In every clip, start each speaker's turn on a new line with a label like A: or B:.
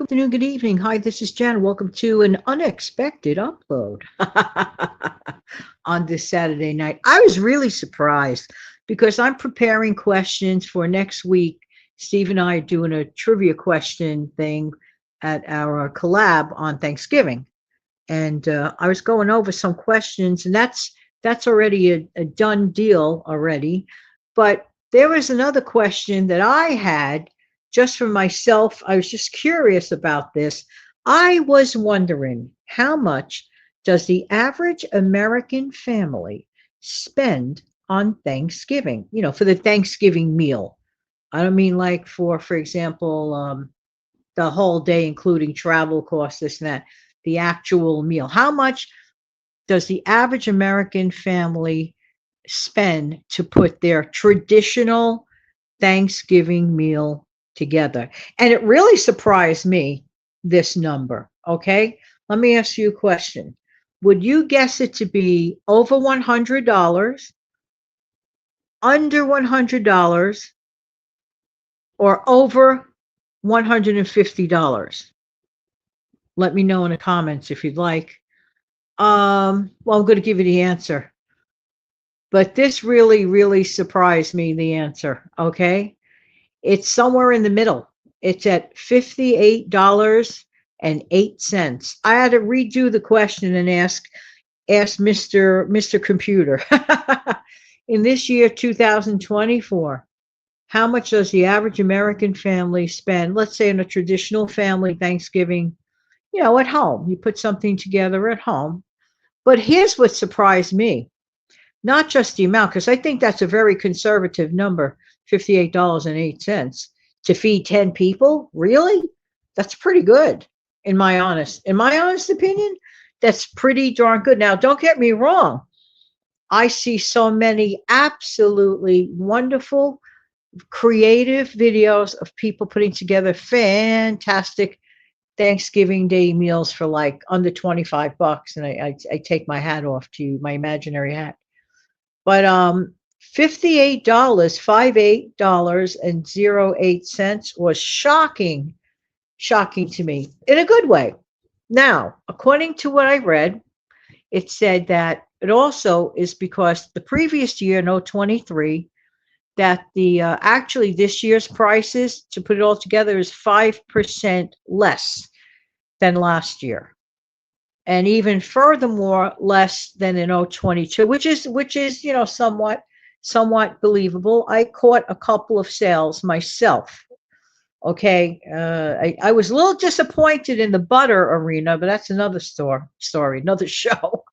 A: Good afternoon, good evening. Hi, this is Jen. Welcome to an unexpected upload on this Saturday night. I was really surprised because I'm preparing questions for next week. Steve and I are doing a trivia question thing at our collab on Thanksgiving, and I was going over some questions, and that's already a done deal already. But there was another question that I had just for myself. I was just curious about this. I was wondering, how much does the average American family spend on Thanksgiving? For the Thanksgiving meal. I don't mean like for example, the whole day, including travel costs, this and that. The actual meal. How much does the average American family spend to put their traditional Thanksgiving meal together? And it really surprised me, this number. Okay. Let me ask you a question. Would you guess it to be over $100, under $100, or over $150? Let me know in the comments if you'd like. Well, I'm going to give you the answer, but this really, really surprised me, the answer. Okay. It's somewhere in the middle. It's at $58.08. I had to redo the question and ask Mr. Computer. In this year, 2024, how much does the average American family spend, let's say in a traditional family Thanksgiving, at home? You put something together at home. But here's what surprised me. Not just the amount, because I think that's a very conservative number, $58.08 to feed 10 people. Really? That's pretty good. In my honest opinion, that's pretty darn good. Now, don't get me wrong. I see so many absolutely wonderful, creative videos of people putting together fantastic Thanksgiving Day meals for like under $25. And I take my hat off to you, my imaginary hat. But $58, $58.08 was shocking to me in a good way. Now, according to what I read, it said that it also is because the previous year, no 23, that the actually this year's prices to put it all together is 5% less than last year, and even furthermore less than in 022, which is somewhat believable. I caught a couple of sales myself. Okay, I was a little disappointed in the butter arena, but that's another story, another show.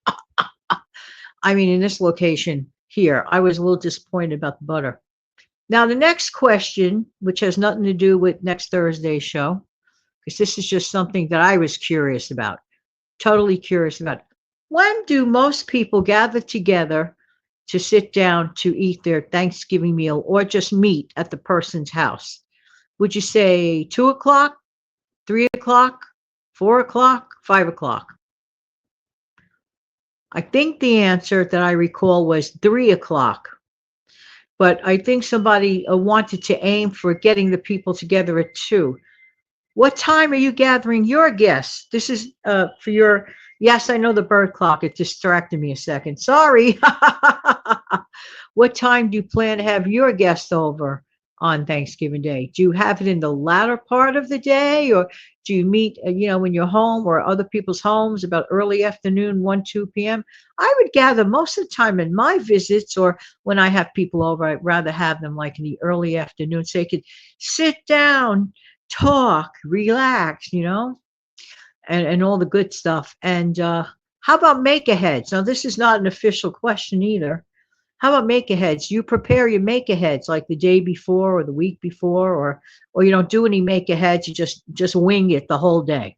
A: I mean, in this location here, I was a little disappointed about the butter. Now, the next question, which has nothing to do with next Thursday's show, because this is just something that I was curious about, totally curious about. When do most people gather together to sit down to eat their Thanksgiving meal or just meet at the person's house? Would you say 2 o'clock, 3 o'clock, 4 o'clock, 5 o'clock? I think the answer that I recall was 3 o'clock. But I think somebody wanted to aim for getting the people together at 2. What time are you gathering your guests? This is for your, yes, I know the bird clock. It distracted me a second. Sorry. What time do you plan to have your guests over on Thanksgiving Day? Do you have it in the latter part of the day, or do you meet, in your home or other people's homes about early afternoon, 1, 2 p.m.? I would gather most of the time in my visits, or when I have people over, I'd rather have them like in the early afternoon so they could sit down, talk, relax, and all the good stuff. And how about make-aheads? Now, this is not an official question either. How about make-aheads? You prepare your make-aheads like the day before or the week before, or you don't do any make-aheads. You just wing it the whole day.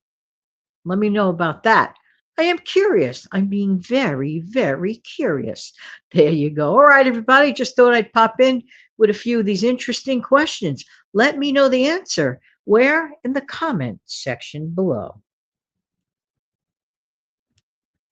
A: Let me know about that. I am curious. I'm being very, very curious. There you go. All right, everybody. Just thought I'd pop in with a few of these interesting questions. Let me know the answer. Where? In the comment section below.